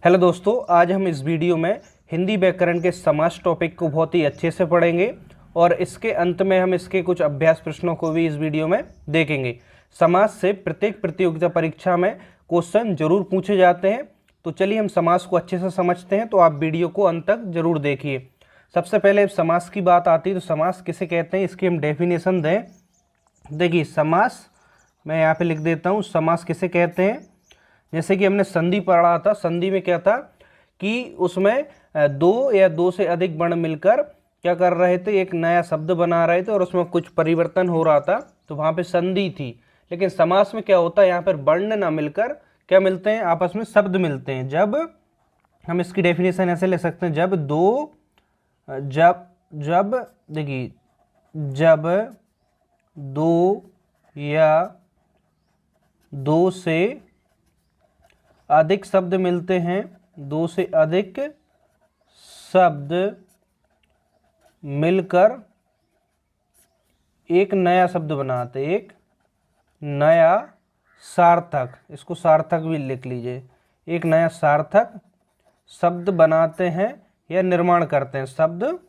Hello दोस्तों, आज हम इस वीडियो में हिंदी व्याकरण के समास टॉपिक को बहुत ही अच्छे से पढ़ेंगे और इसके अंत में हम इसके कुछ अभ्यास प्रश्नों को भी इस वीडियो में देखेंगे। समास से प्रत्येक प्रतियोगिता परीक्षा में क्वेश्चन जरूर पूछे जाते हैं, तो चलिए हम समास को अच्छे से समझते हैं। तो आप वीडियो को अंत तक जरूर देखिए। सबसे पहले समास की बात आती है तो समास किसे कहते हैं, इसकी हम डेफिनेशन दें। देखिए समास मैं यहाँ पे लिख देता हूँ, समास किसे कहते हैं। जैसे कि हमने संधि पढ़ा था, संधि में क्या था कि उसमें दो या दो से अधिक वर्ण मिलकर क्या कर रहे थे, एक नया शब्द बना रहे थे और उसमें कुछ परिवर्तन हो रहा था, तो वहां पे संधि थी। लेकिन समास में क्या होता है, यहाँ पर वर्ण ना मिलकर क्या मिलते हैं, आपस में शब्द मिलते हैं। जब हम इसकी डेफिनेशन ऐसे ले सकते हैं, जब देखिए जब दो या दो से अधिक शब्द मिलते हैं, दो से अधिक शब्द मिलकर एक नया शब्द बनाते, एक नया सार्थक, इसको सार्थक भी लिख लीजिए, एक नया सार्थक शब्द बनाते हैं या निर्माण करते हैं, शब्द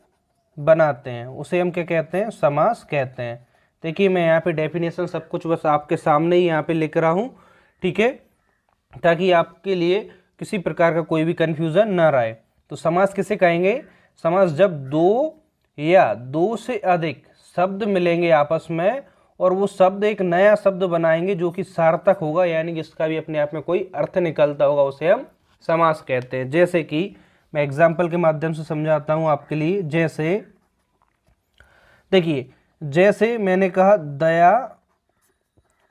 बनाते हैं, उसे हम क्या कहते हैं, समास कहते हैं। देखिए मैं यहाँ पे डेफिनेशन सब कुछ बस आपके सामने ही यहाँ पे लिख रहा हूँ, ठीक है, ताकि आपके लिए किसी प्रकार का कोई भी कन्फ्यूज़न ना रहे। तो समास किसे कहेंगे, समास जब दो या दो से अधिक शब्द मिलेंगे आपस में और वो शब्द एक नया शब्द बनाएंगे जो कि सार्थक होगा, यानी कि इसका भी अपने आप में कोई अर्थ निकलता होगा, उसे हम समास कहते हैं। जैसे कि मैं एग्जाम्पल के माध्यम से समझाता हूँ आपके लिए। जैसे देखिए, जैसे मैंने कहा दया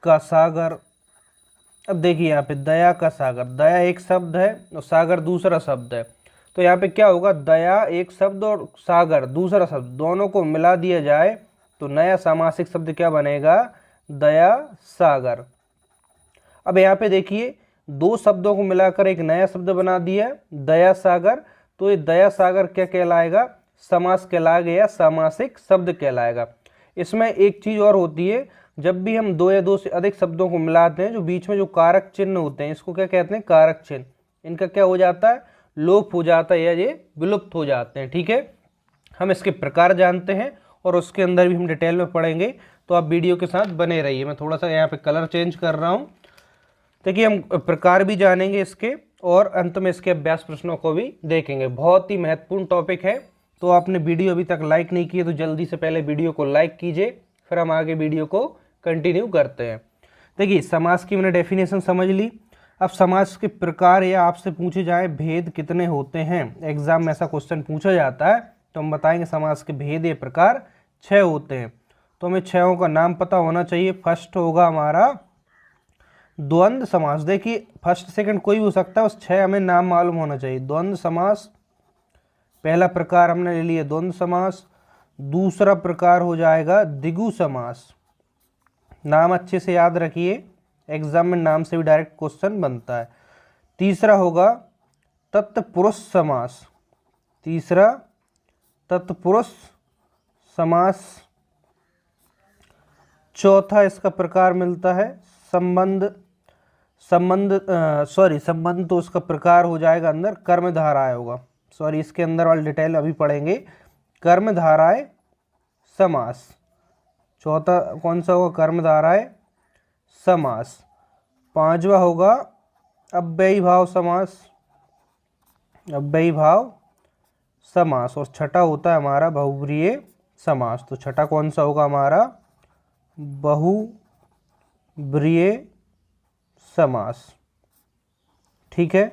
का सागर। अब देखिए यहाँ पे दया का सागर, दया एक शब्द है और सागर दूसरा शब्द है, तो यहाँ पे क्या होगा, दया एक शब्द और सागर दूसरा शब्द, दोनों को मिला दिया जाए तो नया सामासिक शब्द क्या बनेगा, दया सागर। अब यहाँ पे देखिए दो शब्दों को मिलाकर एक नया शब्द बना दिया दया सागर, तो ये दया सागर क्या कहलाएगा, समास कहलाएगा या सामासिक शब्द कहलाएगा। इसमें एक चीज और होती है, जब भी हम दो या दो से अधिक शब्दों को मिलाते हैं, जो बीच में जो कारक चिन्ह होते हैं, इसको क्या कहते हैं, कारक चिन्ह, इनका क्या हो जाता है, लोप हो जाता है या ये विलुप्त हो जाते हैं। ठीक है, हम इसके प्रकार जानते हैं और उसके अंदर भी हम डिटेल में पढ़ेंगे, तो आप वीडियो के साथ बने रहिए। मैं थोड़ा सा यहाँ पे कलर चेंज कर रहा हूँ। देखिए हम प्रकार भी जानेंगे इसके और अंत में इसके अभ्यास प्रश्नों को भी देखेंगे। बहुत ही महत्वपूर्ण टॉपिक है, तो आपने वीडियो अभी तक लाइक नहीं किए तो जल्दी से पहले वीडियो को लाइक कीजिए, फिर हम आगे वीडियो को कंटिन्यू करते हैं। देखिए समास की मैंने डेफिनेशन समझ ली। अब समास के प्रकार या आपसे पूछे जाए भेद कितने होते हैं, एग्जाम में ऐसा क्वेश्चन पूछा जाता है, तो हम बताएंगे समास के भेद या प्रकार 6 होते हैं। तो हमें 6 का नाम पता होना चाहिए। फर्स्ट होगा हमारा द्वंद्व समास। देखिए फर्स्ट सेकंड कोई भी हो सकता है, उस 6 हमें नाम मालूम होना चाहिए। द्वंद्व समास पहला प्रकार हमने ले लिया, द्वंद्व समास। दूसरा प्रकार हो जाएगा द्विगु समास। नाम अच्छे से याद रखिए, एग्जाम में नाम से भी डायरेक्ट क्वेश्चन बनता है। तीसरा होगा तत्पुरुष समास, तीसरा तत्पुरुष समास। चौथा इसका प्रकार मिलता है संबंध तो उसका प्रकार हो जाएगा अंदर कर्मधाराय होगा, सॉरी इसके अंदर वाली डिटेल अभी पढ़ेंगे, कर्मधाराय समास। चौथा कौन सा होगा, कर्मधाराय समास। पांचवा होगा अव्ययी भाव समास, अव्ययी भाव समास। और छठा होता है हमारा बहुब्रीहि समास। तो छठा कौन सा होगा हमारा, बहुब्रीहि समास। ठीक है,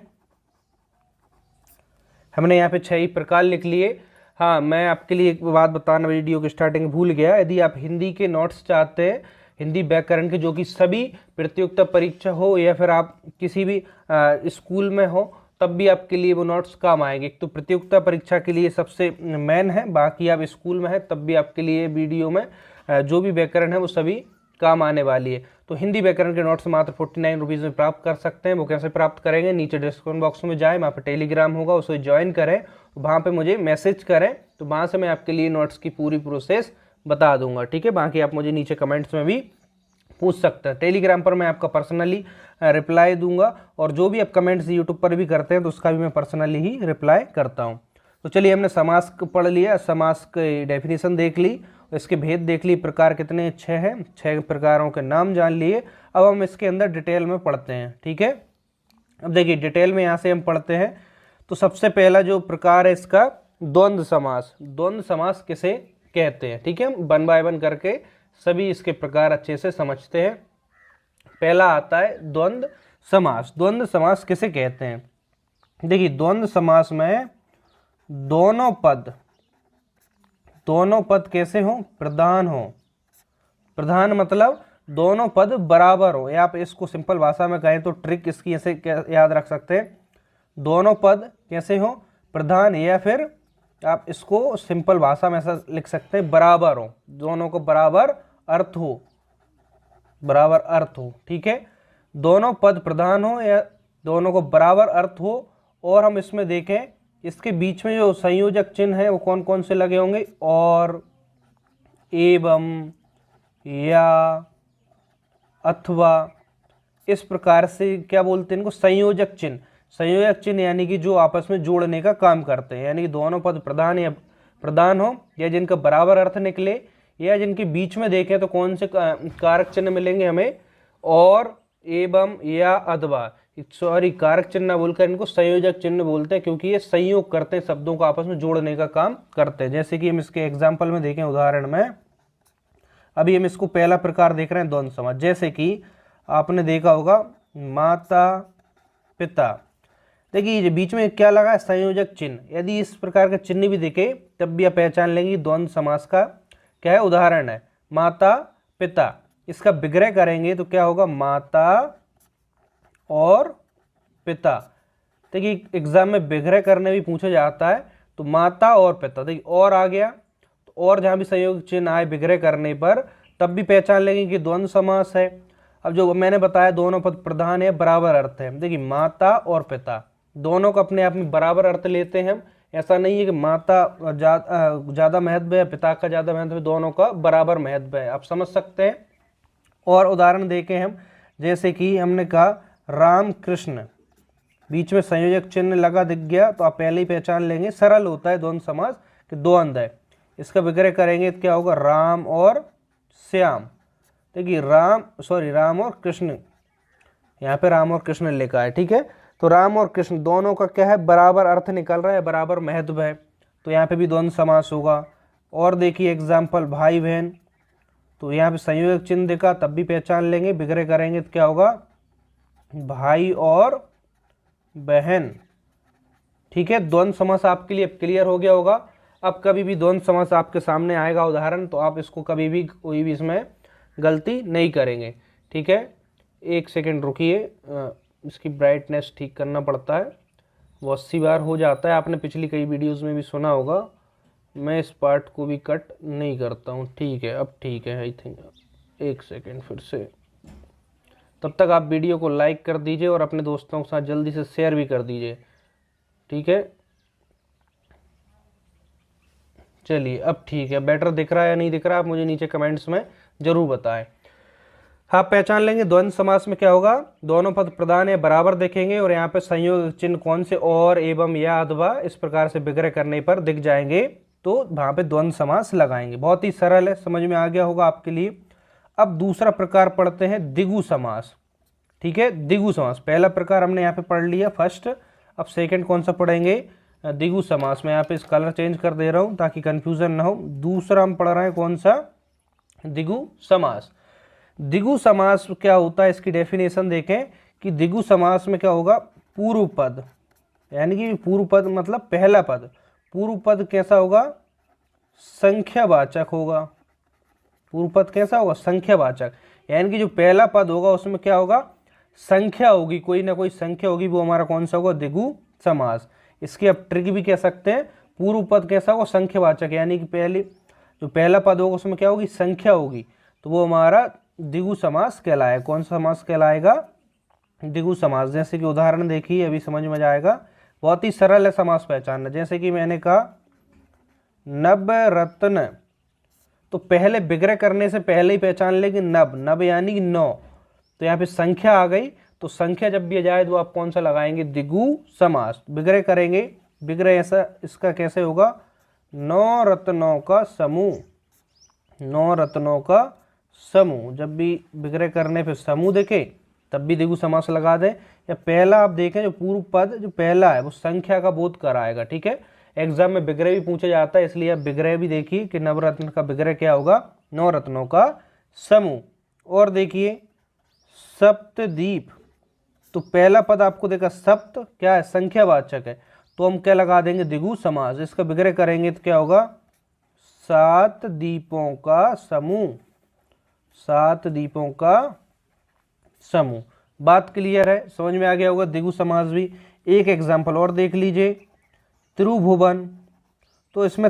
हमने यहाँ पे 6 ही प्रकार लिख लिए। हाँ, मैं आपके लिए एक बात बताना वीडियो की स्टार्टिंग भूल गया। यदि आप हिंदी के नोट्स चाहते हैं, हिंदी व्याकरण के, जो कि सभी प्रतियोगिता परीक्षा हो या फिर आप किसी भी स्कूल में हो, तब भी आपके लिए वो नोट्स काम आएंगे। एक तो प्रतियोगिता परीक्षा के लिए सबसे मेन है, बाकी आप स्कूल में है तब भी आपके लिए वीडियो में जो भी व्याकरण है वो सभी काम आने वाली है। तो हिंदी व्याकरण के नोट्स मात्र 49 रुपीज़ में प्राप्त कर सकते हैं। वो कैसे प्राप्त करेंगे, नीचे डिस्क्रिप्शन बॉक्स में जाएं, वहाँ पे टेलीग्राम होगा, उसे ज्वाइन करें, वहाँ पे मुझे मैसेज करें, तो वहाँ से मैं आपके लिए नोट्स की पूरी प्रोसेस बता दूंगा। ठीक है, बाकी आप मुझे नीचे कमेंट्स में भी पूछ सकते हैं। टेलीग्राम पर मैं आपका पर्सनली रिप्लाई दूंगा, और जो भी आप कमेंट्स यूट्यूब पर भी करते हैं तो उसका भी मैं पर्सनली ही रिप्लाई करता हूं। तो चलिए, हमने समास पढ़ लिया, समास की डेफिनेशन देख ली, इसके भेद देख ली, प्रकार कितने 6 हैं, 6 प्रकारों के नाम जान लिए। अब हम इसके अंदर डिटेल में पढ़ते हैं। ठीक है, अब देखिए डिटेल में यहाँ से हम पढ़ते हैं। तो सबसे पहला जो प्रकार है इसका द्वंद्व समास। द्वंद्व समास किसे कहते हैं, ठीक है, वन बाय वन करके सभी इसके प्रकार अच्छे से समझते हैं। पहला आता है द्वंद्व समास। द्वंद्व समास किसे कहते हैं? देखिए, द्वंद्व समास में दोनों पद कैसे हो? प्रधान हो। प्रधान मतलब दोनों पद बराबर हो, या आप इसको सिंपल भाषा में कहें तो ट्रिक इसकी ऐसे याद रख सकते हैं, दोनों पद कैसे हो? प्रधान, या फिर आप इसको सिंपल भाषा में ऐसा लिख सकते हैं, बराबर हो, दोनों को बराबर अर्थ हो, बराबर अर्थ हो। ठीक है, दोनों पद प्रधान हो या दोनों को बराबर अर्थ हो। और हम इसमें देखें, इसके बीच में जो संयोजक चिन्ह है वो कौन कौन से लगे होंगे? और, एवं, या, अथवा, इस प्रकार से क्या बोलते हैं इनको? संयोजक चिन्ह। संयोजक चिन्ह यानी कि जो आपस में जोड़ने का काम करते हैं, यानी कि दोनों पद प्रधान या प्रधान हो, या जिनका बराबर अर्थ निकले, या जिनके बीच में देखें तो कौन से कारक चिन्ह मिलेंगे हमें? और, एवं, या, अथवा। सॉरी, कारक चिन्ह ना बोलकर इनको संयोजक चिन्ह बोलते हैं, क्योंकि ये संयोग करते हैं, शब्दों को आपस में जोड़ने का काम करते हैं। जैसे कि हम इसके एग्जाम्पल में देखें, उदाहरण में अभी हम इसको पहला प्रकार देख रहे हैं, द्वंद्व समास। जैसे कि आपने देखा होगा माता पिता, देखिए ये बीच में क्या लगा है? संयोजक चिन्ह। यदि इस प्रकार का चिन्ह भी दिखे तब भी आप पहचान लेंगे द्वंद्व समास का क्या है? उदाहरण है माता पिता। इसका विग्रह करेंगे तो क्या होगा? माता और पिता। देखिए एग्जाम में विग्रह करने भी पूछा जाता है, तो माता और पिता, देखिए और आ गया, तो और जहां भी संयोग चिन्ह आए विग्रह करने पर तब भी पहचान लेंगे कि द्वंद्व समास है। अब जो मैंने बताया दोनों पद प्रधान है, बराबर अर्थ है, देखिए माता और पिता दोनों को अपने आप में बराबर अर्थ लेते हैं हम। ऐसा नहीं है कि माता ज़्यादा महत्व है, पिता का ज़्यादा महत्व है, दोनों का बराबर महत्व है, आप समझ सकते हैं। और उदाहरण देखें हम, जैसे कि हमने कहा राम कृष्ण, बीच में संयोजक चिन्ह लगा दिख गया तो आप पहले ही पहचान लेंगे, सरल होता है द्वंद्व समास कि द्वंद्व है। इसका विग्रह करेंगे तो क्या होगा? राम और श्याम। देखिए राम और कृष्ण, यहाँ पे राम और कृष्ण लिखा है, ठीक है, तो राम और कृष्ण दोनों का क्या है? बराबर अर्थ निकल रहा है, बराबर महत्व है, तो यहाँ पे भी द्वंद्व समास होगा। और देखिए एग्जाम्पल भाई बहन, तो यहाँ पे संयोजक चिन्ह दिखा तब भी पहचान लेंगे, विग्रह करेंगे तो क्या होगा? भाई और बहन। ठीक है, द्वंद्व समास आपके लिए क्लियर हो गया होगा। अब कभी भी द्वंद्व समास आपके सामने आएगा उदाहरण, तो आप इसको कभी भी कोई भी इसमें गलती नहीं करेंगे। ठीक है, एक सेकंड रुकिए, इसकी ब्राइटनेस ठीक करना पड़ता है, वो 80 बार हो जाता है, आपने पिछली कई वीडियोस में भी सुना होगा। मैं इस पार्ट को भी कट नहीं करता हूँ। ठीक है, अब ठीक है आई थिंक। एक सेकंड फिर से, तब तक आप वीडियो को लाइक कर दीजिए और अपने दोस्तों के साथ जल्दी से शेयर भी कर दीजिए। ठीक है, चलिए अब ठीक है, बेटर दिख रहा है या नहीं दिख रहा है आप मुझे नीचे कमेंट्स में जरूर बताएं। आप पहचान लेंगे द्वंद्व समास में क्या होगा? दोनों पद प्रधान है, बराबर देखेंगे, और यहाँ पे संयोग चिन्ह कौन से? और, एवं, या, अथवा, इस प्रकार से विग्रह करने पर दिख जाएंगे, तो वहां पे द्वंद्व समास लगाएंगे। बहुत ही सरल है, समझ में आ गया होगा आपके लिए। अब दूसरा प्रकार पढ़ते हैं द्विगु समास। ठीक है, द्विगु समास पहला प्रकार हमने यहाँ पे पढ़ लिया फर्स्ट। अब सेकंड कौन सा पढ़ेंगे? द्विगु समास। मैं यहाँ पे इस कलर चेंज कर दे रहा हूँ ताकि कंफ्यूजन ना हो। दूसरा हम पढ़ रहे हैं कौन सा? द्विगु समास। द्विगु समास क्या होता है, इसकी डेफिनेशन देखें कि द्विगु समास में क्या होगा? पूर्व पद, यानी कि पूर्व पद मतलब पहला पद, पूर्व पद कैसा होगा? संख्यावाचक होगा। पूर्व पद कैसा होगा? संख्यावाचक, यानी कि जो पहला पद होगा उसमें क्या होगा? संख्या होगी, कोई ना कोई संख्या होगी, वो हमारा कौन सा होगा? द्विगु समास। इसकी आप ट्रिक भी कह सकते हैं, पूर्व पद कैसा होगा? संख्यावाचक, यानी कि पहले जो पहला पद होगा उसमें क्या होगी? संख्या होगी, तो वो हमारा द्विगु समास कहलाएगा। कौन सा समास कहलाएगा? द्विगु समास। जैसे कि उदाहरण देखिए, अभी समझ में जाएगा, बहुत ही सरल है समास पहचानना। जैसे कि मैंने कहा नवरत्न, तो पहले विग्रह करने से पहले ही पहचान लेंगे नब, नब यानी कि 9। तो यहाँ पे संख्या आ गई, तो संख्या जब भी आ जाए तो आप कौन सा लगाएंगे, द्विगु समास। विग्रह करेंगे, विग्रह ऐसा इसका कैसे होगा, 9 रत्नों का समूह, 9 रत्नों का समूह। जब भी विग्रह करने पे समूह देखे तब भी द्विगु समास लगा दें। या पहला आप देखें जो पूर्व पद जो पहला है वो संख्या का बोध कराएगा, ठीक है। एग्जाम में विग्रह भी पूछा जाता है, इसलिए आप विग्रह भी देखिए कि नवरत्न का विग्रह क्या होगा, 9 रत्नों का समूह। और देखिए सप्तदीप, तो पहला पद आपको देखा सप्त क्या है, संख्यावाचक है, तो हम क्या लगा देंगे, द्विगु समास। इसका विग्रह करेंगे तो क्या होगा, 7 दीपों का समूह, 7 दीपों का समूह। बात क्लियर है, समझ में आ गया होगा द्विगु समास भी। एक एग्जाम्पल और देख लीजिए, त्रिभुवन, तो इसमें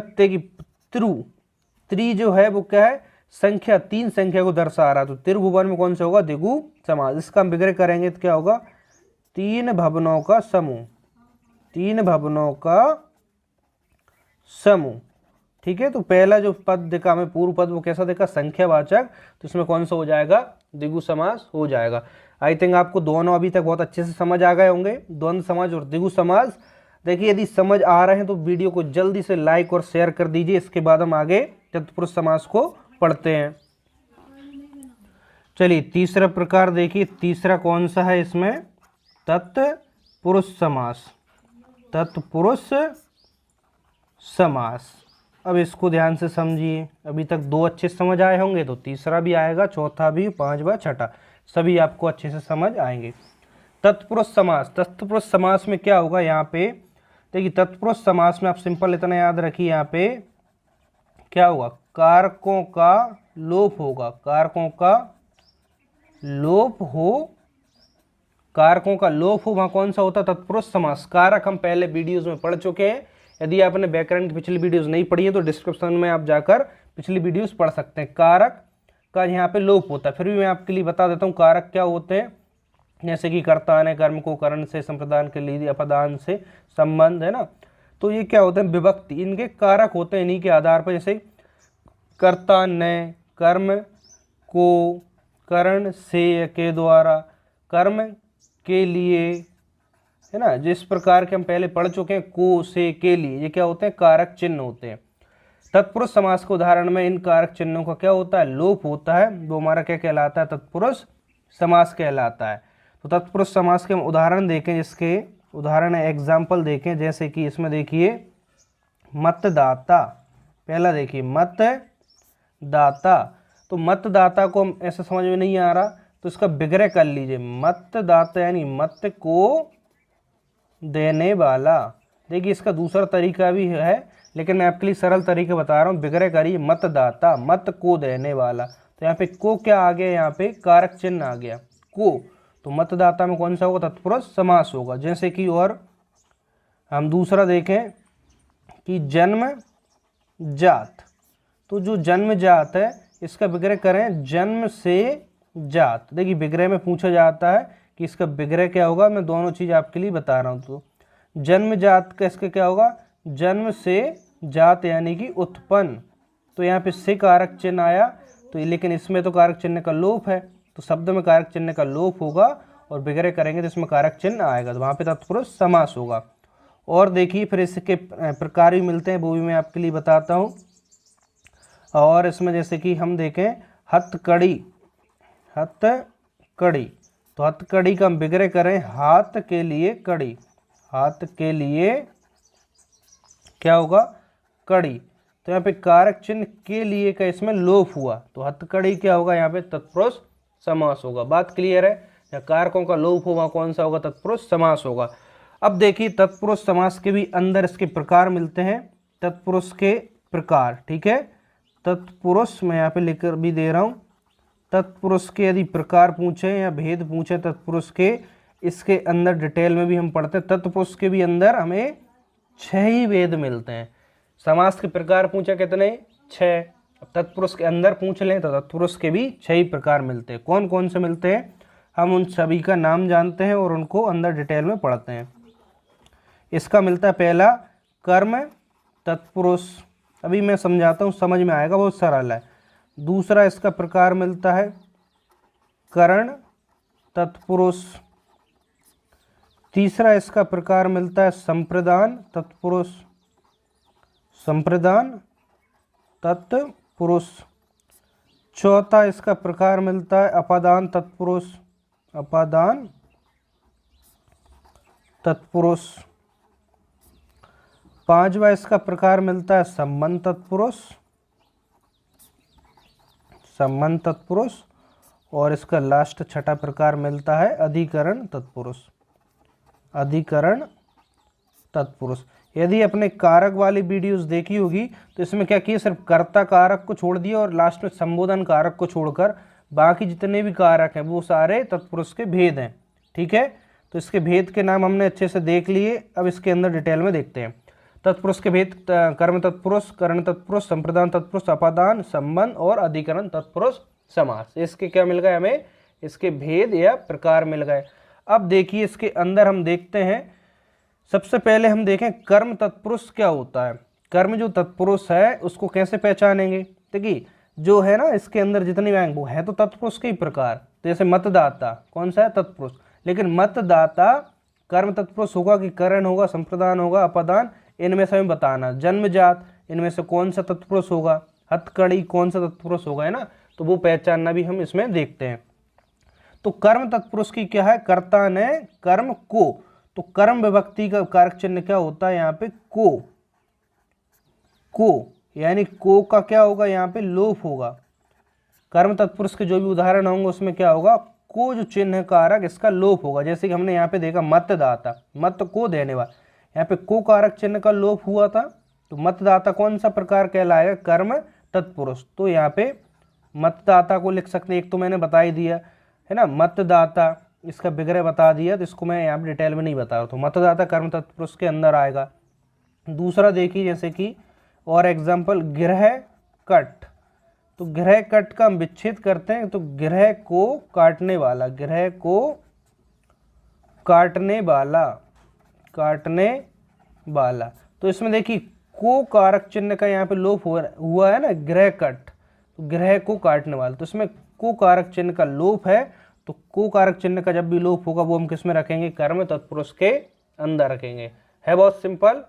त्रि जो है वो क्या है, संख्या, 3 संख्या को दर्शा रहा है, तो त्रिभुवन में कौन सा होगा, द्विगु समास। इसका हम विग्रह करेंगे तो क्या होगा, 3 भवनों का समूह, 3 भवनों का समूह, ठीक है। तो पहला जो पद देखा हमें पूर्व पद वो कैसा देखा, संख्यावाचक, तो इसमें कौन सा हो जाएगा, द्विगु समास हो जाएगा। आई थिंक आपको दोनों अभी तक बहुत अच्छे से समझ आ गए होंगे, द्वंद्व समास और द्विगु समास। देखिए यदि समझ आ रहे हैं तो वीडियो को जल्दी से लाइक और शेयर कर दीजिए। इसके बाद हम आगे तत्पुरुष समास को पढ़ते हैं। चलिए तीसरा प्रकार देखिए, तीसरा कौन सा है इसमें, तत्पुरुष समास, तत्पुरुष समास। अब इसको ध्यान से समझिए, अभी तक 2 अच्छे समझ आए होंगे तो तीसरा भी आएगा, चौथा भी, 5वां, छठा, सभी आपको अच्छे से समझ आएंगे। तत्पुरुष समास, तत्पुरुष समास में क्या होगा, यहाँ पे देखिए तत्पुरुष समास में आप सिंपल इतना याद रखिए, यहाँ पे क्या होगा, कारकों का लोप होगा, कारकों का लोप हो, कारकों का लोप हो, वहां कौन सा होता है, तत्पुरुष समास। कारक हम पहले वीडियोस में पढ़ चुके हैं, यदि आपने व्याकरण की पिछली वीडियोस नहीं पढ़ी है तो डिस्क्रिप्शन में आप जाकर पिछली वीडियोस पढ़ सकते हैं। कारक का यहाँ पे लोप होता है, फिर भी मैं आपके लिए बता देता हूँ कारक क्या होते हैं। जैसे कि कर्ता ने कर्म को करण से, संप्रदान के लिए अपदान से संबंध है ना, तो ये क्या होते हैं, विभक्ति, इनके कारक होते हैं, इन्हीं के आधार पर। जैसे कर्ता ने कर्म को करण से के द्वारा, कर्म के लिए, है ना, जिस प्रकार के हम पहले पढ़ चुके हैं, को, से, के लिए, ये क्या होते हैं, कारक चिन्ह होते हैं। तत्पुरुष समास के उदाहरण में इन कारक चिन्हों का क्या होता है, लोप होता है, वो हमारा क्या कहलाता है, तत्पुरुष समास कहलाता है। तो तत्पुरुष समास के हम उदाहरण देखें, जिसके उदाहरण एग्जाम्पल देखें, जैसे कि इसमें देखिए मतदाता, पहला देखिए मतदाता, तो मतदाता को हम ऐसा समझ में नहीं आ रहा तो इसका विग्रह कर लीजिए, मतदाता यानी मत को देने वाला। देखिए इसका दूसरा तरीका भी है, लेकिन मैं आपके लिए सरल तरीके बता रहा हूँ। विग्रह करिए मतदाता, मत को देने वाला, तो यहाँ पे को क्या आ गया, यहाँ पे कारक चिन्ह आ गया को, तो मतदाता में कौन सा होगा, तत्पुरुष समास होगा। जैसे कि और हम दूसरा देखें कि जन्म जात, तो जो जन्म जात है इसका विग्रह करें जन्म से जात। देखिए विग्रह में पूछा जाता है कि इसका विग्रह क्या होगा, मैं दोनों चीज आपके लिए बता रहा हूँ। तो जन्म जात का इसका क्या होगा, जन्म से जात यानी कि उत्पन्न, तो यहाँ पे से कारक चिन्ह आया, तो लेकिन इसमें तो कारक चिन्ह का लोप है, तो शब्द में कारक चिन्ह का लोप होगा और विग्रह करेंगे तो इसमें कारक चिन्ह आएगा, तो वहाँ पे तत्पुरुष समास होगा। और देखिए फिर इसके प्रकार भी मिलते हैं, वो भी मैं आपके लिए बताता हूँ। और इसमें जैसे कि हम देखें हथकड़ी, हथकड़ी, तो हथकड़ी का हम विग्रह करें हाथ के लिए कड़ी, हाथ के लिए क्या होगा, कड़ी, तो यहाँ पे कारक चिन्ह के लिए का इसमें लोप हुआ, तो हथकड़ी क्या होगा, यहाँ पे तत्पुरुष समास होगा। बात क्लियर है, या कारकों का लोप हुआ कौन सा होगा, तत्पुरुष समास होगा। अब देखिए तत्पुरुष समास के भी अंदर इसके प्रकार मिलते हैं, तत्पुरुष के प्रकार, ठीक है। तत्पुरुष मैं यहाँ पे लिखकर भी दे रहा हूँ, तत्पुरुष के यदि प्रकार पूछे या भेद पूछे तत्पुरुष के, इसके अंदर डिटेल में भी हम पढ़ते हैं। तत्पुरुष के भी अंदर हमें 6 ही भेद मिलते हैं। समास के प्रकार पूछे कितने, 6। अब तत्पुरुष के अंदर पूछ लें तो तत्पुरुष के भी 6 ही प्रकार मिलते हैं। कौन कौन से मिलते हैं, हम उन सभी का नाम जानते हैं और उनको अंदर डिटेल में पढ़ते हैं। इसका मिलता है पहला कर्म तत्पुरुष, अभी मैं समझाता हूँ, समझ में आएगा, बहुत सरल है। दूसरा इसका प्रकार मिलता है करण तत्पुरुष। तीसरा इसका प्रकार मिलता है संप्रदान तत्पुरुष, संप्रदान तत्पुरुष। चौथा इसका प्रकार मिलता है अपादान तत्पुरुष, अपादान तत्पुरुष। पांचवा इसका प्रकार मिलता है संबंध तत्पुरुष, संबंध तत्पुरुष। और इसका लास्ट छठा प्रकार मिलता है अधिकरण तत्पुरुष, अधिकरण तत्पुरुष। यदि अपने कारक वाली वीडियोस देखी होगी तो इसमें क्या किया, सिर्फ कर्ता कारक को छोड़ दिया और लास्ट में संबोधन कारक को छोड़कर बाकी जितने भी कारक हैं वो सारे तत्पुरुष के भेद हैं। ठीक है, तो इसके भेद के नाम हमने अच्छे से देख लिए। अब इसके अंदर डिटेल में देखते हैं। तत्पुरुष के भेद कर्म तत्पुरुष, करण तत्पुरुष, संप्रदान तत्पुरुष, अपादान, संबंध और अधिकरण तत्पुरुष समास। इसके क्या मिल गए हमें, इसके भेद या प्रकार मिल गए। अब देखिए इसके अंदर हम देखते हैं, सबसे पहले हम देखें कर्म तत्पुरुष क्या होता है। कर्म जो तत्पुरुष है उसको कैसे पहचानेंगे। देखिए जो है ना इसके अंदर जितनी बैंक वो है तो तत्पुरुष के ही प्रकार। तो जैसे मतदाता कौन सा है, तत्पुरुष। लेकिन मतदाता कर्म तत्पुरुष होगा कि करण होगा, संप्रदान होगा, अपादान, इनमें से हमें बताना। जन्मजात इनमें से कौन सा तत्पुरुष होगा, हथकड़ी कौन सा तत्पुरुष होगा, है ना, तो वो पहचानना भी हम इसमें देखते हैं। तो कर्म तत्पुरुष की क्या है, कर्ता ने कर्म को, तो कर्म विभक्ति का कारक चिन्ह क्या होता है यहाँ पे, को यानी को का क्या होगा यहाँ पे, लोप होगा। कर्म तत्पुरुष के जो भी उदाहरण होंगे उसमें क्या होगा, को जो चिन्ह कारक इसका लोप होगा। जैसे कि हमने यहाँ पे देखा मतदाता, मत को देने वाला, यहाँ पे को कारक चिन्ह का लोप हुआ था। तो मतदाता कौन सा प्रकार कहलाएगा, कर्म तत्पुरुष। तो यहाँ पे मतदाता को लिख सकते हैं, एक तो मैंने बता ही दिया है ना, मतदाता इसका विग्रह बता दिया, तो इसको मैं यहाँ पे डिटेल में नहीं बता रहा। तो मतदाता कर्म तत्पुरुष के अंदर आएगा। दूसरा देखिए जैसे कि और एग्जाम्पल गृह कट, तो गृह कट का हम विच्छेद करते हैं, तो गृह को काटने वाला, गृह को काटने वाला, काटने वाला। तो इसमें देखिए को कारक चिन्ह का यहाँ पे लोप हुआ है ना, गृह कट, तो गृह को काटने वाला। तो इसमें को कारक चिन्ह का लोप है, तो को कारक चिन्ह का जब भी लोप होगा वो हम किस में रखेंगे, कर्म तत्पुरुष के अंदर रखेंगे। है बहुत सिंपल।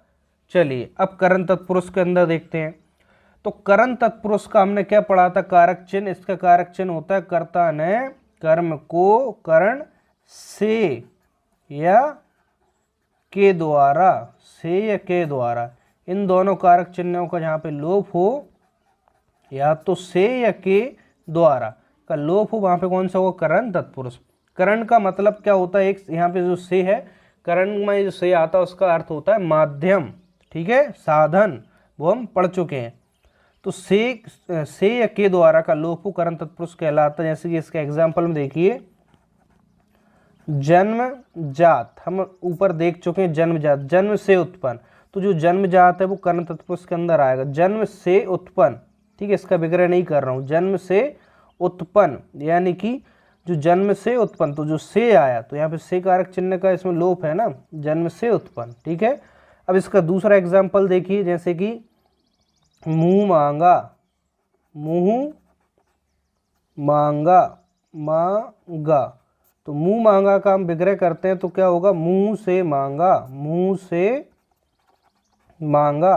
चलिए अब करण तत्पुरुष के अंदर देखते हैं। तो करण तत्पुरुष का हमने क्या पढ़ा था, कारक चिन्ह। इसका कारक चिन्ह होता है कर्ता ने कर्म को करण से या के द्वारा, से या के द्वारा, इन दोनों कारक चिन्हों का जहाँ पे लोप हो, या तो से या के द्वारा का लोप हो, वहाँ पे कौन सा होगा, करण तत्पुरुष। करण का मतलब क्या होता है, एक यहाँ पे जो से है, करण में जो से आता है उसका अर्थ होता है माध्यम, ठीक है, साधन, वो हम पढ़ चुके हैं। तो से या के द्वारा का लोप हो करण तत्पुरुष कहलाता है। जैसे कि इसके एग्जाम्पल में देखिए, जन्मजात हम ऊपर देख चुके हैं, जन्मजात जन्म से उत्पन्न, तो जो जन्मजात है वो कर्ण तत्पुरुष के अंदर आएगा। जन्म से उत्पन्न, ठीक है, इसका विग्रह नहीं कर रहा हूँ, जन्म से उत्पन्न यानी कि जो जन्म से उत्पन्न, तो जो से आया तो यहाँ पे से कारक चिन्ह का इसमें लोप है ना, जन्म से उत्पन्न। ठीक है, अब इसका दूसरा एग्जाम्पल देखिए, जैसे कि मुंह मांगा, मुंह मांगा, मांगा, तो मुंह मांगा का हम विग्रह करते हैं तो क्या होगा, मुंह से मांगा, मुंह से मांगा।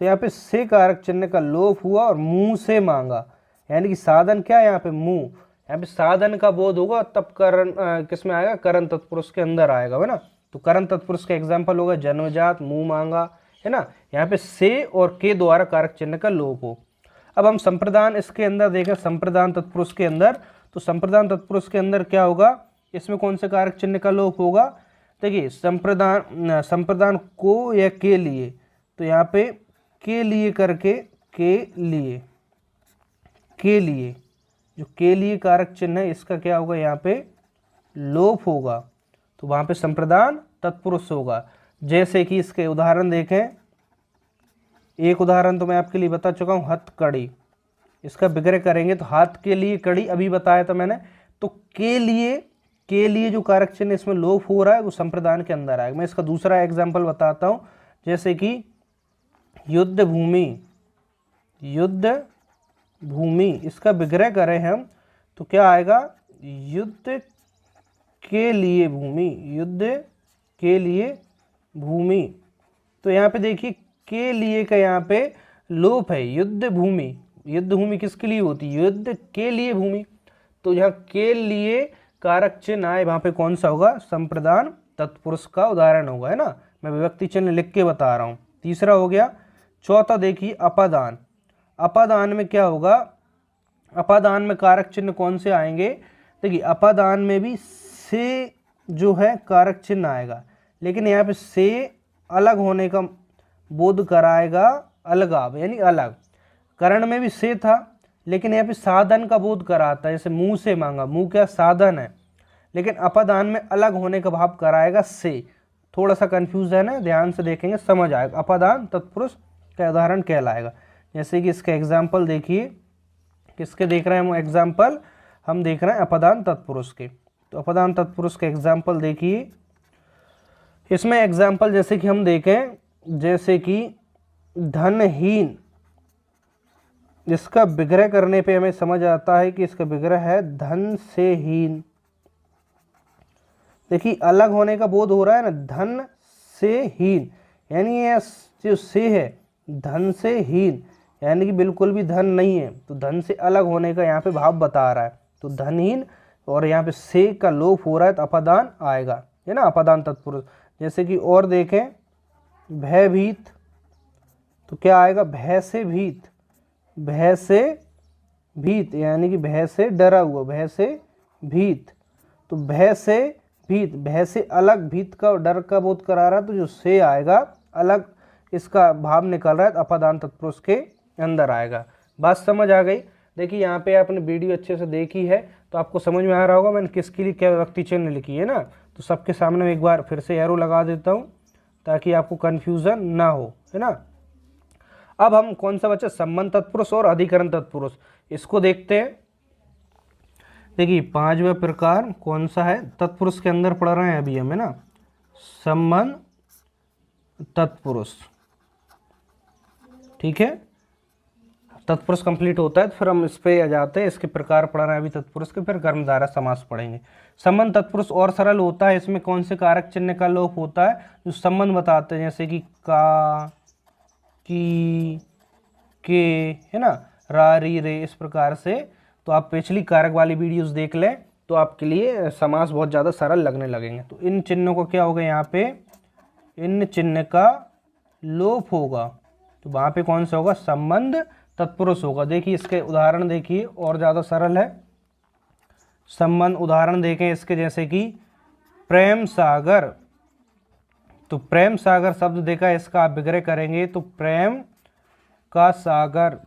तो यहाँ पे से कारक चिन्ह का लोप हुआ और मुंह से मांगा, यानी कि साधन क्या है यहाँ पे, मुंह। यहाँ पे साधन का बोध होगा तब करण किस में आएगा, करण तत्पुरुष के अंदर आएगा, है ना। तो करण तत्पुरुष का एग्जाम्पल होगा जन्मजात, मुंह मांगा, है ना। यहाँ पे से और के द्वारा कारक चिन्ह का लोप हो। अब हम संप्रदान इसके अंदर देखें, संप्रदान तत्पुरुष के अंदर, तो संप्रदान तत्पुरुष के अंदर क्या होगा, इसमें कौन से कारक चिन्ह का लोप होगा। देखिए संप्रदान को या के लिए, तो यहाँ पे के लिए करके के लिए जो के लिए कारक चिन्ह है इसका क्या होगा, यहाँ पे लोप होगा, तो वहाँ पे संप्रदान तत्पुरुष होगा। जैसे कि इसके उदाहरण देखें, एक उदाहरण तो मैं आपके लिए बता चुका हूँ, हथकड़ी, इसका विग्रह करेंगे तो हाथ के लिए कड़ी अभी बताया था मैंने। तो के लिए जो कारक चिन्ह इसमें लोप हो रहा है वो संप्रदान के अंदर आएगा। मैं इसका दूसरा एग्जाम्पल बताता हूँ, जैसे कि युद्ध भूमि, इसका विग्रह करें हम तो क्या आएगा, युद्ध के लिए भूमि, युद्ध के लिए भूमि। तो यहाँ पे देखिए के लिए का यहाँ पे लोप है, युद्ध भूमि, युद्ध भूमि किसके लिए होती है, युद्ध के लिए भूमि। तो यहाँ के लिए कारक चिन्ह आए वहां पे कौन सा होगा, संप्रदान तत्पुरुष का उदाहरण होगा, है ना। मैं विभक्ति चिन्ह लिख के बता रहा हूँ। तीसरा हो गया। चौथा देखिए अपादान। अपादान में क्या होगा, अपादान में कारक चिन्ह कौन से आएंगे, देखिए अपादान में भी से जो है कारक चिन्ह आएगा, लेकिन यहाँ पे से अलग होने का बोध कराएगा अलगाव, यानी अलग। करण में भी से था, लेकिन यहाँ पे साधन का बोध कराता है, जैसे मुंह से मांगा, मुंह क्या साधन है, लेकिन अपादान में अलग होने का भाव कराएगा से। थोड़ा सा कंफ्यूजन है, ध्यान से देखेंगे समझ आएगा। अपादान तत्पुरुष का उदाहरण कहलाएगा। जैसे कि इसका एग्जाम्पल देखिए, किसके देख रहे हैं हम एग्जाम्पल, हम देख रहे हैं अपादान तत्पुरुष के। तो अपादान तत्पुरुष का एग्जाम्पल देखिए, इसमें एग्जाम्पल जैसे कि हम देखें, जैसे कि धनहीन, इसका विग्रह करने पे हमें समझ आता है कि इसका विग्रह है धन से हीन। देखिए अलग होने का बोध हो रहा है ना, धन से हीन, यानी ये जो से है धन से हीन, यानी कि बिल्कुल भी धन नहीं है, तो धन से अलग होने का यहाँ पे भाव बता रहा है। तो धनहीन और यहाँ पे से का लोप हो रहा है, तो अपादान आएगा, है ना, अपादान तत्पुरुष। जैसे कि और देखें भयभीत, तो क्या आएगा, भय से भीत, भय से भीत, यानी कि भय से डरा हुआ, भय से भीत। तो भय से भीत, भय से अलग, भीत का डर का बोध करा रहा है, तो जो से आएगा अलग, इसका भाव निकल रहा है, तो अपादान तत्पुरुष के अंदर आएगा। बात समझ आ गई। देखिए यहाँ पे आपने वीडियो अच्छे से देखी है तो आपको समझ में आ रहा होगा मैंने किसके लिए क्या विभक्ति चिन्ह लिखी है ना। तो सबके सामने एक बार फिर से एरो लगा देता हूँ ताकि आपको कन्फ्यूज़न ना हो, है ना। अब हम कौन सा बचा, संबंध तत्पुरुष और अधिकरण तत्पुरुष, इसको देखते हैं। देखिए पांचवा प्रकार कौन सा है, तत्पुरुष के अंदर पढ़ रहे हैं अभी हम, है ना, संबंध तत्पुरुष। ठीक है, तत्पुरुष कंप्लीट होता है तो फिर हम इस पे आ जाते हैं, इसके प्रकार पढ़ रहे हैं अभी तत्पुरुष के, फिर कर्मधारय समास पढ़ेंगे। संबंध तत्पुरुष और सरल होता है, इसमें कौन से कारक चिन्ह का लोप होता है, जो संबंध बताते हैं, जैसे कि का, की, के, है ना, रा, री, रे, इस प्रकार से। तो आप पिछली कारक वाली वीडियोस देख लें तो आपके लिए समास बहुत ज़्यादा सरल लगने लगेंगे। तो इन चिन्हों को क्या होगा, यहाँ पे इन चिन्ह का लोप होगा, तो वहाँ पे कौन सा होगा, संबंध तत्पुरुष होगा। देखिए इसके उदाहरण देखिए और ज़्यादा सरल है। संबंध उदाहरण देखें इसके, जैसे कि प्रेम सागर। तो प्रेम सागर शब्द देखा, इसका आप विग्रह करेंगे तो प्रेम का सागर।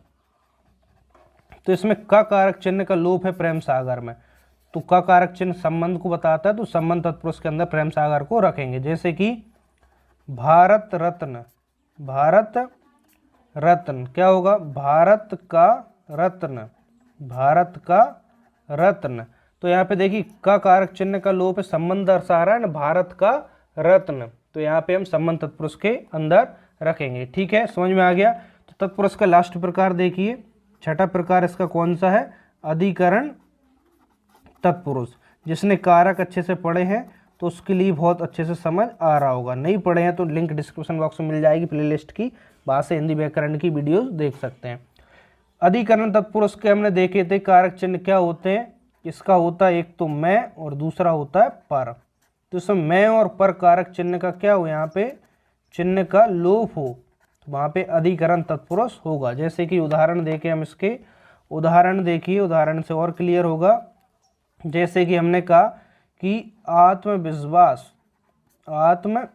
तो इसमें का कारक चिन्ह का लोप है प्रेम सागर में, तो का कारक चिन्ह संबंध को बताता है, तो संबंध तत्पुरुष के अंदर प्रेम सागर को रखेंगे। जैसे कि भारत रत्न, भारत रत्न क्या होगा, भारत का रत्न, भारत का रत्न। तो यहाँ पे देखिए का कारक चिन्ह का लोप है, संबंध दर्शा रहा है ना, भारत का रत्न, तो यहाँ पे हम संबंध तत्पुरुष के अंदर रखेंगे। ठीक है, समझ में आ गया। तो तत्पुरुष का लास्ट प्रकार देखिए, छठा प्रकार इसका कौन सा है, अधिकरण तत्पुरुष। जिसने कारक अच्छे से पढ़े हैं तो उसके लिए बहुत अच्छे से समझ आ रहा होगा, नहीं पढ़े हैं तो लिंक डिस्क्रिप्शन बॉक्स में मिल जाएगी प्लेलिस्ट की, वहाँ से हिंदी व्याकरण की वीडियोस देख सकते हैं। अधिकरण तत्पुरुष के हमने देखे थे कारक चिन्ह क्या होते हैं, इसका होता है एक तो मैं और दूसरा होता है पर। तो इसमें मैं और पर कारक चिन्ह का क्या हो, यहाँ पे चिन्ह का लोप हो, तो वहाँ पे अधिकरण तत्पुरुष होगा। जैसे कि उदाहरण देके हम इसके उदाहरण देखिए, उदाहरण से और क्लियर होगा। जैसे कि हमने कहा कि आत्मविश्वास, आत्मविश्वास,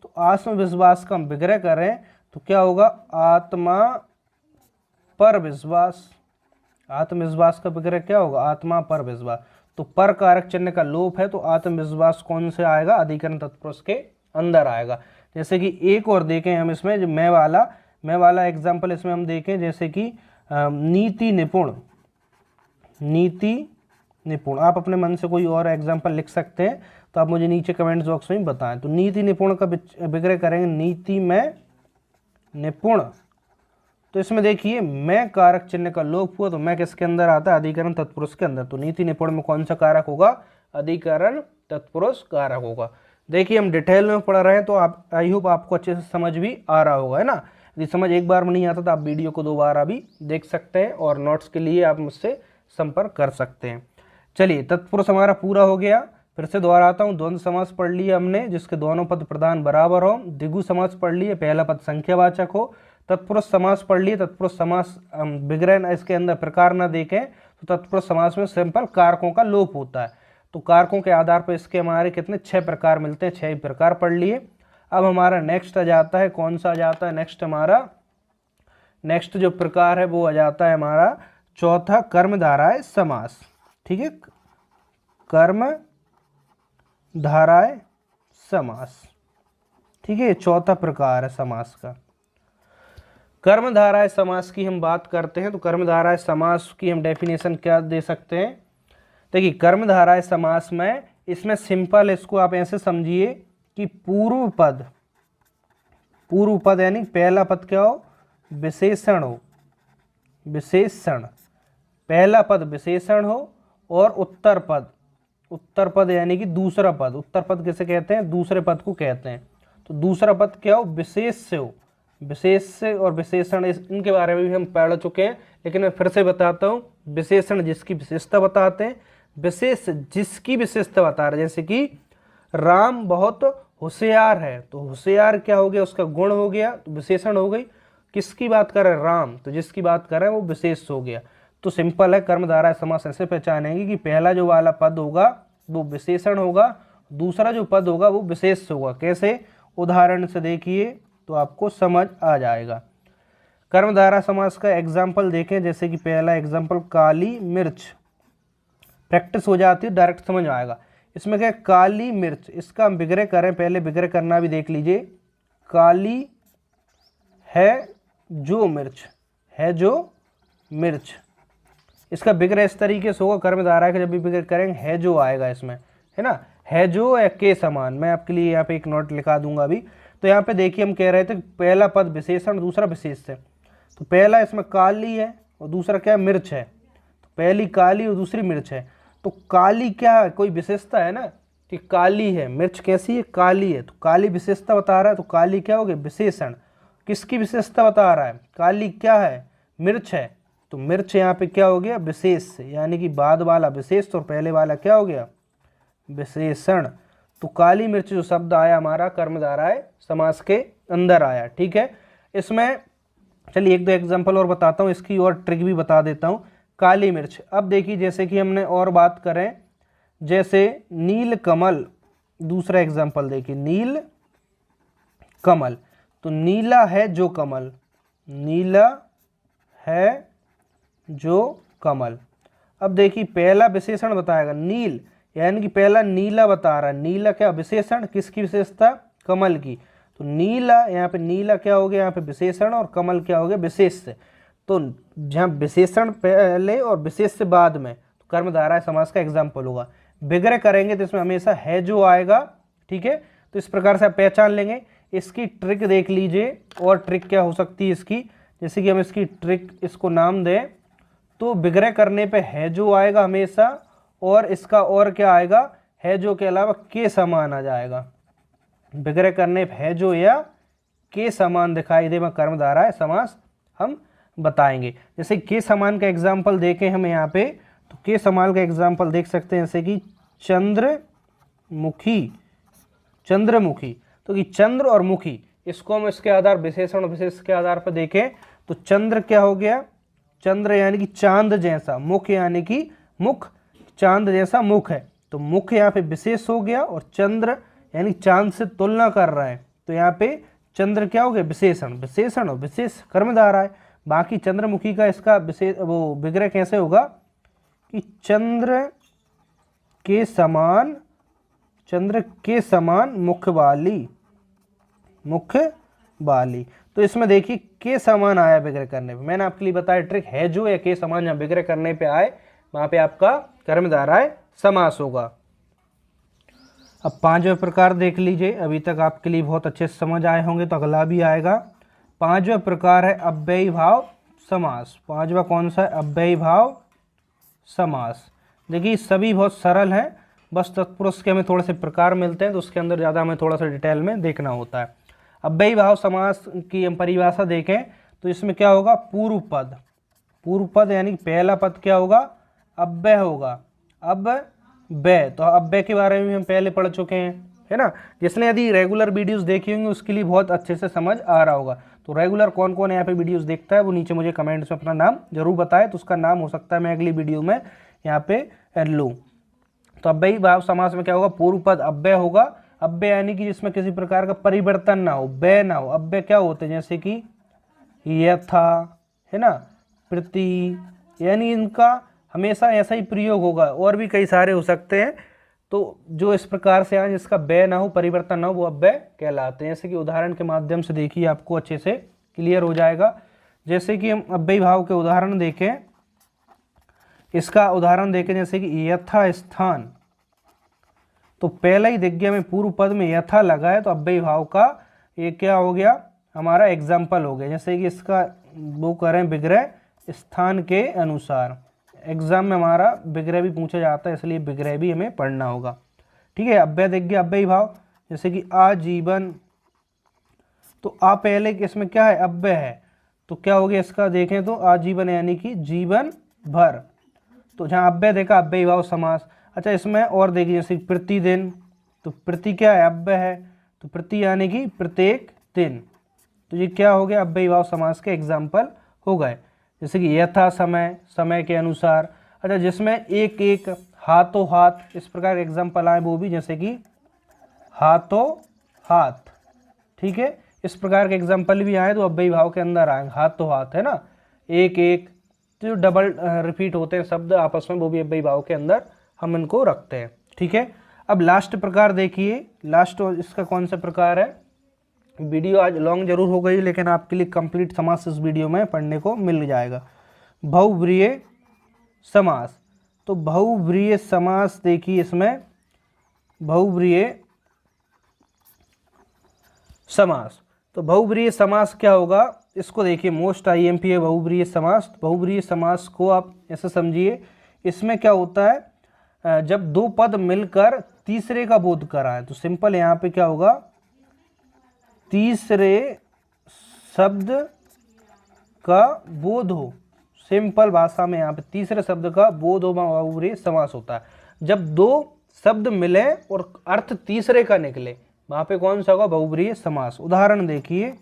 तो आत्मविश्वास का हम विग्रह करें तो क्या होगा, आत्मा पर विश्वास। आत्मविश्वास का विग्रह क्या होगा, आत्मा पर विश्वास। तो पर कारक चिन्ह का लोप है तो आत्मविश्वास कौन से आएगा, अधिकरण तत्पुरुष के अंदर आएगा। जैसे कि एक और देखें हम इसमें, जो मैं वाला एग्जाम्पल इसमें हम देखें, जैसे कि नीति निपुण, नीति निपुण। आप अपने मन से कोई और एग्जाम्पल लिख सकते हैं, तो आप मुझे नीचे कमेंट्स बॉक्स में बताएं। तो नीति निपुण का विग्रह करेंगे नीति में निपुण, तो इसमें देखिए मैं कारक चिन्ह का लोप हुआ तो मैं किसके अंदर आता है, अधिकरण तत्पुरुष के अंदर। तो नीति निपुण में कौन सा कारक होगा, अधिकरण तत्पुरुष कारक होगा। देखिए हम डिटेल में पढ़ रहे हैं तो आप आई होप आपको अच्छे से समझ भी आ रहा होगा, है ना। यदि समझ एक बार में नहीं आता तो आप वीडियो को 2 बार भी देख सकते हैं और नोट्स के लिए आप मुझसे संपर्क कर सकते हैं। चलिए तत्पुरुष हमारा पूरा हो गया। फिर से दोहराता हूँ, द्वंद्व समास पढ़ लिया हमने जिसके दोनों पद प्रधान बराबर हो। द्विगु समास पढ़ लिए, पहला पद संख्यावाचक हो। तत्पुरुष समास पढ़ लिए, तत्पुरुष समास विग्रह इसके अंदर प्रकार न देखें तो तत्पुरुष समास में सिंपल कारकों का लोप होता है। तो कारकों के आधार पर इसके हमारे कितने 6 प्रकार मिलते हैं, 6 प्रकार पढ़ लिए। अब हमारा नेक्स्ट आ जाता है, कौन सा आ जाता है नेक्स्ट, हमारा नेक्स्ट जो प्रकार है वो आ जाता है हमारा चौथा, कर्मधारय समास। ठीक है, कर्म धाराय समास। ठीक है, चौथा प्रकार है समास का। कर्मधारय समास की हम बात करते हैं तो कर्मधारय समास की हम डेफिनेशन क्या दे सकते हैं। देखिए कर्मधारय समास में इसमें सिंपल इसको आप ऐसे समझिए कि पूर्व पद यानी पहला पद क्या हो, विशेषण हो, विशेषण, पहला पद विशेषण हो और उत्तर पद यानी कि दूसरा पद। उत्तर पद किसे कहते हैं, दूसरे पद को कहते हैं। तो दूसरा पद क्या हो, विशेष से हो। विशेष से और विशेषण इनके बारे में भी हम पढ़ चुके हैं, लेकिन मैं फिर से बताता हूँ। विशेषण जिसकी विशेषता बताते हैं, विशेष जिसकी विशेषता बता रहे, जैसे कि राम बहुत होशियार है तो होशियार क्या हो गया, उसका गुण हो गया तो विशेषण हो गई। किसकी बात कर रहे हैं, राम, तो जिसकी बात कर रहे हैं वो विशेष हो गया। तो सिंपल है, कर्मधारय समास ऐसे पहचानेंगे कि पहला जो वाला पद होगा वो विशेषण होगा, दूसरा जो पद होगा वो विशेष होगा। कैसे, उदाहरण से देखिए तो आपको समझ आ जाएगा। कर्मधारय समास का एग्जाम्पल देखें, जैसे कि पहला एग्जाम्पल काली मिर्च। प्रैक्टिस हो जाती है डायरेक्ट समझ आएगा। इसमें क्या है, काली मिर्च, इसका हम विग्रह करें, पहले विग्रह करना भी देख लीजिए। काली है जो मिर्च, है जो मिर्च, इसका विग्रह इस तरीके से होगा। कर्मधारय का जब भी विग्रह करेंगे है जो आएगा इसमें, है ना, है जो या के समान। मैं आपके लिए यहाँ पे एक नोट लिखा दूंगा अभी। तो यहाँ पे देखिए हम कह रहे थे पहला पद विशेषण, दूसरा विशेष है। तो पहला इसमें काली है और दूसरा क्या है, मिर्च है। तो पहली काली और दूसरी मिर्च है। तो काली क्या है, कोई विशेषता है ना कि काली है, मिर्च कैसी है, काली है। तो काली विशेषता बता रहा है, तो काली क्या हो गया, विशेषण। किसकी विशेषता बता रहा है, काली क्या है, मिर्च है। तो मिर्च यहाँ पे क्या हो गया, विशेष, यानी कि बाद वाला विशेष और पहले वाला क्या हो गया, विशेषण। तो काली मिर्च जो शब्द आया हमारा कर्मधारय समास के अंदर आया। ठीक है, इसमें चलिए 1-2 एग्जांपल और बताता हूँ, इसकी और ट्रिक भी बता देता हूँ। काली मिर्च, अब देखिए जैसे कि हमने और बात करें, जैसे नील कमल, दूसरा एग्जांपल देखिए, नील कमल। तो नीला है जो कमल, नीला है जो कमल। अब देखिए पहला विशेषण बताएगा नील, यानी कि पहला नीला बता रहा है। नीला क्या विशेषण, किसकी विशेषता, कमल की। तो नीला, यहाँ पे नीला क्या हो गया, यहाँ पे विशेषण, और कमल क्या हो गया, विशेष से। तो जहाँ विशेषण पहले और विशेष से बाद में, तो कर्मधारय समास का एग्जाम्पल होगा। विग्रह करेंगे तो इसमें हमेशा है जो आएगा। ठीक है, तो इस प्रकार से आप पहचान लेंगे। इसकी ट्रिक देख लीजिए, और ट्रिक क्या हो सकती है इसकी, जैसे कि हम इसकी ट्रिक इसको नाम दें तो विग्रह करने पे है जो आएगा हमेशा, और इसका और क्या आएगा, है जो के अलावा के समान आ जाएगा। विग्रह करने पे है जो या के समान दिखाई दे, कर्मधारय समास हम बताएंगे। जैसे के समान का एग्जाम्पल देखें हम यहाँ पे, तो के समान का एग्जाम्पल देख सकते हैं, जैसे कि चंद्रमुखी, चंद्रमुखी। तो कि चंद्र और मुखी, इसको हम इसके आधार विशेषण विशेष के आधार पर देखें तो चंद्र क्या हो गया, चंद्र यानी कि चांद जैसा, मुख यानी कि मुख, चांद जैसा मुख है। तो मुख यहाँ पे विशेष हो गया, और चंद्र यानी चांद से तुलना कर रहा है, तो यहाँ पे चंद्र क्या हो गया, विशेषण, विशेषण और विशेष कर्मधारय। बाकी चंद्रमुखी का इसका विशेष वो विग्रह कैसे होगा कि चंद्र के समान मुख वाली, मुख वाली। तो इसमें देखिए के समान आया विग्रह करने पे। मैंने आपके लिए बताया ट्रिक, है जो या के समान जहाँ विग्रह करने पे आए वहां पे आपका कर्मधारय समास होगा। अब 5वें प्रकार देख लीजिए। अभी तक आपके लिए बहुत अच्छे से समझ आए होंगे, तो अगला भी आएगा। पांचवा प्रकार है अव्ययी भाव समास। पांचवा कौन सा है? अव्ययी भाव समास। देखिए सभी बहुत सरल है, बस तत्पुरुष के हमें थोड़े से प्रकार मिलते हैं तो उसके अंदर ज़्यादा हमें थोड़ा सा डिटेल में देखना होता है। अव्ययी भाव समास की हम परिभाषा देखें तो इसमें क्या होगा? पूर्व पद, पूर्व पद यानी पहला पद क्या होगा? अव्यय होगा। अब व्यय, तो अव्यय के बारे में हम पहले पढ़ चुके हैं, है ना। जिसने यदि रेगुलर वीडियोस देखी होंगी उसके लिए बहुत अच्छे से समझ आ रहा होगा। तो रेगुलर कौन कौन यहाँ पे वीडियोस देखता है वो नीचे मुझे कमेंट्स में अपना नाम जरूर बताए, तो उसका नाम हो सकता है मैं अगली वीडियो में यहाँ पे लूँ। तो अव्ययी भाव समास में क्या होगा? पूर्व पद अव्यय होगा। अव्यय यानी कि जिसमें किसी प्रकार का परिवर्तन ना हो, व्यय ना हो। अव्यय क्या होते हैं? जैसे कि यथा, है ना, प्रति, यानी इनका हमेशा ऐसा ही प्रयोग होगा। और भी कई सारे हो सकते हैं, तो जो इस प्रकार से आए जिसका व्यय ना हो, परिवर्तन ना हो, वो अव्यय कहलाते हैं। जैसे कि उदाहरण के माध्यम से देखिए आपको अच्छे से क्लियर हो जाएगा। जैसे कि हम अव्ययी भाव के उदाहरण देखें, इसका उदाहरण देखें जैसे कि यथा स्थान, तो पहले ही देखिए हमें पूर्व पद में यथा लगा है तो अव्ययी भाव का ये क्या हो गया? हमारा एग्जाम्पल हो गया। जैसे कि इसका वो करें विग्रह स्थान के अनुसार, एग्जाम में हमारा विग्रह भी पूछा जाता है, इसलिए विग्रह भी हमें पढ़ना होगा। ठीक है। अव्यय देखिए अव्ययी भाव जैसे कि आजीवन, तो आ पहले इसमें क्या है? अव्यय है, तो क्या हो गया इसका? देखें तो आजीवन यानी कि जीवन भर। तो जहाँ अव्यय देखा अव्ययी भाव समास। अच्छा इसमें और देखिए जैसे प्रतिदिन, तो प्रति क्या है? अव्यय है, तो प्रति यानी कि प्रत्येक दिन। तो ये क्या हो गया? अव्ययी भाव समास के एग्जाम्पल हो गए। जैसे कि यथा समय, समय के अनुसार। अच्छा जिसमें एक एक, हाथों हाथ, इस प्रकार के एग्जाम्पल आए वो भी, जैसे कि हाथों हाथ। ठीक है, इस प्रकार के एग्जाम्पल भी आए तो अव्ययी भाव के अंदर आए। हाथों हाथ, है ना, एक एक, जो डबल रिपीट होते हैं शब्द आपस में, वो भी अव्ययी भाव के अंदर हम इनको रखते हैं। ठीक है। अब लास्ट प्रकार देखिए, लास्ट इसका कौन सा प्रकार है? वीडियो आज लॉन्ग जरूर हो गई लेकिन आपके लिए कंप्लीट समास इस वीडियो में पढ़ने को मिल जाएगा। बहुव्रीहि समास। तो बहुव्रीहि समास देखिए, इसमें बहुव्रीहि समास, तो बहुव्रीहि समास क्या होगा? इसको देखिए, मोस्ट आईएमपी है बहुव्रीहि समास। बहुव्रीहि समास को आप ऐसे समझिए, इसमें क्या होता है? जब दो पद मिलकर तीसरे का बोध कराएं, तो सिंपल यहाँ पे क्या होगा? तीसरे शब्द का बोध हो। सिंपल भाषा में यहाँ पे तीसरे शब्द का बोध हो, बहुव्रीहि समास होता है। जब दो शब्द मिले और अर्थ तीसरे का निकले, वहां पे कौन सा होगा? बहुव्रीहि समास। उदाहरण देखिए,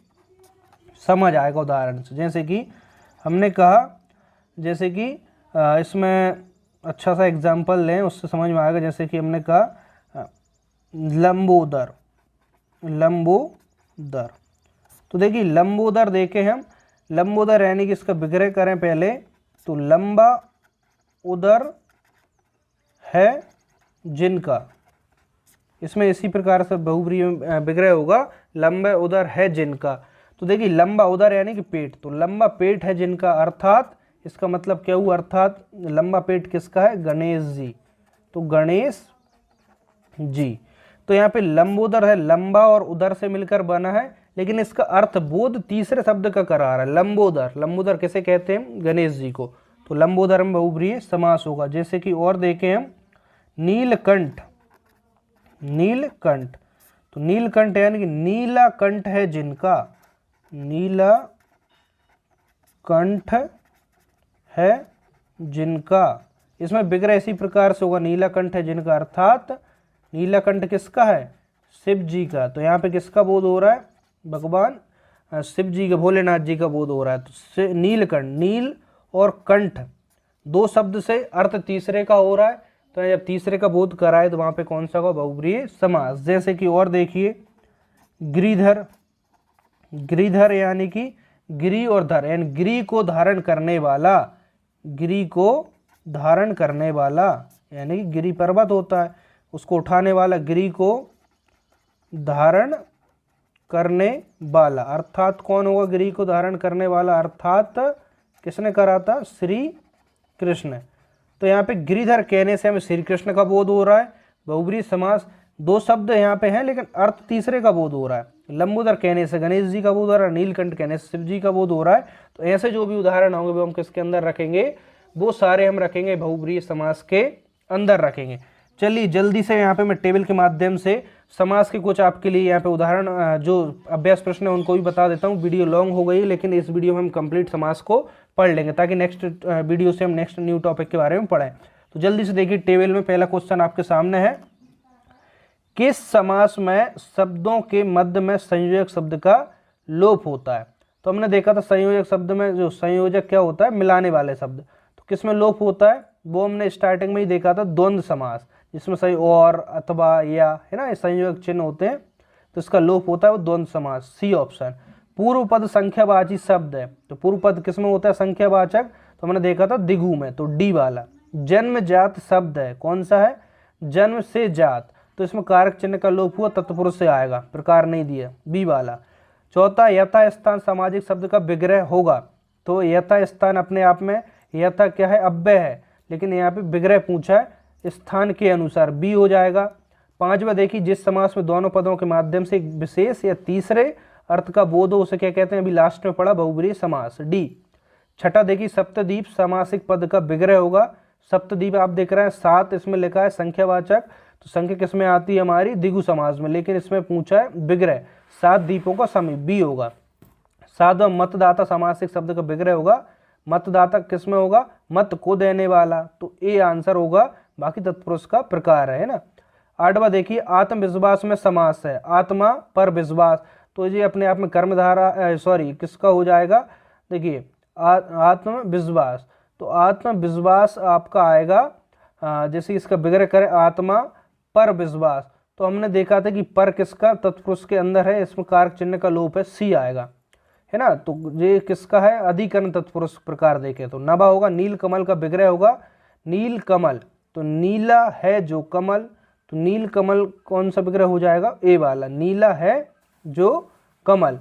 समझ आएगा उदाहरण से। जैसे कि हमने कहा, जैसे कि इसमें अच्छा सा एग्जाम्पल लें, उससे समझ में आएगा। जैसे कि हमने कहा लंबोदर, लंबोदर, तो देखिए लंबोदर देखें हम, लंबोदर यानी कि इसका विग्रह करें पहले, तो लंबा उदर है जिनका, इसमें इसी प्रकार से बहुव्रीहि विग्रह होगा, लंबे उदर है जिनका। तो देखिए लंबा उदर यानी कि पेट, तो लंबा पेट है जिनका, अर्थात इसका मतलब क्या हुआ? अर्थात लंबा पेट किसका है? गणेश जी, तो गणेश जी। तो यहाँ पे लंबोदर है, लंबा और उदर से मिलकर बना है, लेकिन इसका अर्थ बोध तीसरे शब्द का करा रहा है। लंबोदर, लंबोदर किसे कहते हैं? गणेश जी को। तो लंबोदर में बहुव्रीहि समास होगा। जैसे कि और देखें हम, नीलकंठ, नीलकंठ, तो नीलकंठ यानी कि नीला कंठ है जिनका, नीला कंठ है जिनका। इसमें विग्रह इसी प्रकार से होगा, नीला कंठ है जिनका, अर्थात नीलकंठ किसका है? शिव जी का। तो यहाँ पे किसका बोध हो रहा है? भगवान शिव जी का, भोलेनाथ जी का बोध हो रहा है। तो नीलकंठ, नील और कंठ दो शब्द से अर्थ तीसरे का हो रहा है, तो जब तीसरे का बोध कराए तो वहां पे कौन सा होगा? बहुव्रीहि समास। जैसे कि और देखिए, गिरिधर, गिरिधर यानी कि गिरि और धर, यानी गिरि को धारण करने वाला, गिरि को धारण करने वाला, यानी कि गिरि पर्वत होता है, उसको उठाने वाला, गिरि को धारण करने वाला, अर्थात कौन होगा? गिरि को धारण करने वाला, अर्थात किसने करा था? श्री कृष्ण। तो यहाँ पे गिरिधर कहने से हमें श्री कृष्ण का बोध हो रहा है। बहुव्रीहि समास, दो शब्द यहाँ पे हैं लेकिन अर्थ तीसरे का बोध हो रहा है। लंबोदर कहने से गणेश जी का बोध हो रहा है, नीलकंठ कहने से शिव जी का बोध हो रहा है। तो ऐसे जो भी उदाहरण होंगे वो हम किसके अंदर रखेंगे, वो सारे हम रखेंगे बहुब्रीहि समास के अंदर रखेंगे। चलिए जल्दी से यहाँ पे मैं टेबल के माध्यम से समास के कुछ आपके लिए यहाँ पे उदाहरण जो अभ्यास प्रश्न है उनको भी बता देता हूँ। वीडियो लॉन्ग हो गई लेकिन इस वीडियो में हम कंप्लीट समास को पढ़ लेंगे ताकि नेक्स्ट वीडियो से हम नेक्स्ट न्यू टॉपिक के बारे में पढ़ें। तो जल्दी से देखिए टेबल में पहला क्वेश्चन आपके सामने है, किस समास में शब्दों के मध्य में संयोजक शब्द का लोप होता है। तो हमने देखा था संयोजक शब्द में जो संयोजक क्या होता है, मिलाने वाले शब्द। तो किस में लोप होता है, वो हमने स्टार्टिंग में ही देखा था द्वंद्व समास, जिसमें सही और अथवा या है ना, ये संयोजक चिन्ह होते हैं, तो इसका लोप होता है वो द्वंद्व समास, सी ऑप्शन। पूर्व पद संख्यावाची शब्द है, तो पूर्व पद किस में होता है, संख्यावाचक, तो हमने देखा था दिगु में, तो डी वाला। जन्म जात शब्द है, कौन सा है, जन्म से जात, तो इसमें कारक चिन्ह का लोप हुआ, तत्पुरुष से आएगा, प्रकार नहीं दिया, बी वाला। चौथा यथा स्थान सामाजिक शब्द का विग्रह होगा, तो यथा स्थान अपने आप में यथा क्या है, अव्यय है, लेकिन यहाँ पे विग्रह पूछा है स्थान के अनुसार, बी हो जाएगा। पांचवा देखिए, जिस समास में दोनों पदों के माध्यम से एक विशेष या तीसरे अर्थ का बोध हो उसे क्या कहते हैं, अभी लास्ट में पढ़ा, बहुब्रीहि समास, डी। छठा देखिए, सप्तद्वीप समासिक पद का विग्रह होगा। सप्तद्वीप आप देख रहे हैं 7, इसमें लिखा है संख्यावाचक, तो संख्या किस में आती है हमारी, दिगु समास में, लेकिन इसमें पूछा है विग्रह, 7 द्वीपों का समय, बी होगा। सातवां मतदाता समासिक शब्द का विग्रह होगा, मतदाता किस में होगा, मत को देने वाला, तो ए आंसर होगा, बाकी तत्पुरुष का प्रकार है ना। आठवां देखिए, आत्मविश्वास में समास है, आत्मा पर विश्वास, तो ये अपने आप में कर्मधारा सॉरी किसका हो जाएगा, देखिए आत्मविश्वास, तो आत्मविश्वास आपका आएगा, जैसे इसका विग्रह करें आत्मा पर विश्वास, तो हमने देखा था कि पर किसका, तत्पुरुष के अंदर है, इसमें कारक चिन्ह का लोप है, सी आएगा, है ना। तो ये किसका है, अधिकरण तत्पुरुष प्रकार देखे तो नभा होगा, नील कमल का विग्रह होगा, नील कमल, तो नीला है जो कमल, तो नील कमल कौन सा विग्रह हो जाएगा, ए वाला, नीला है जो कमल।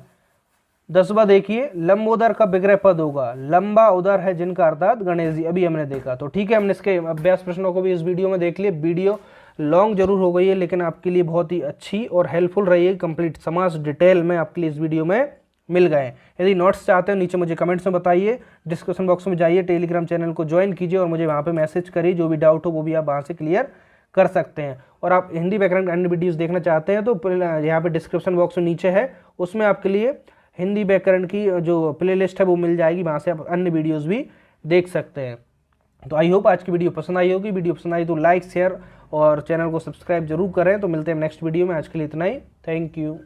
10वां देखिए, लंबोदर का विग्रह पद होगा, लंबा उदर है जिनका अर्थात गणेश जी, अभी हमने देखा। तो ठीक है, हमने इसके अभ्यास प्रश्नों को भी इस वीडियो में देख लिए। वीडियो लॉन्ग जरूर हो गई है लेकिन आपके लिए बहुत ही अच्छी और हेल्पफुल रही है, कंप्लीट समास डिटेल में आपके लिए इस वीडियो में मिल गए। यदि नोट्स चाहते हैं नीचे मुझे कमेंट्स में बताइए, डिस्क्रिप्शन बॉक्स में जाइए, टेलीग्राम चैनल को ज्वाइन कीजिए और मुझे वहाँ पे मैसेज करिए, जो भी डाउट हो वो भी आप वहाँ से क्लियर कर सकते हैं। और आप हिंदी व्याकरण के अन्य वीडियोस देखना चाहते हैं तो यहाँ पे डिस्क्रिप्शन बॉक्स में नीचे है, उसमें आपके लिए हिंदी व्याकरण की जो प्लेलिस्ट है वो मिल जाएगी, वहाँ से आप अन्य वीडियोज़ भी देख सकते हैं। तो आई होप आज की वीडियो पसंद आई होगी। वीडियो पसंद आई तो लाइक शेयर और चैनल को सब्सक्राइब जरूर करें। तो मिलते हैं नेक्स्ट वीडियो में, आज के लिए इतना ही, थैंक यू।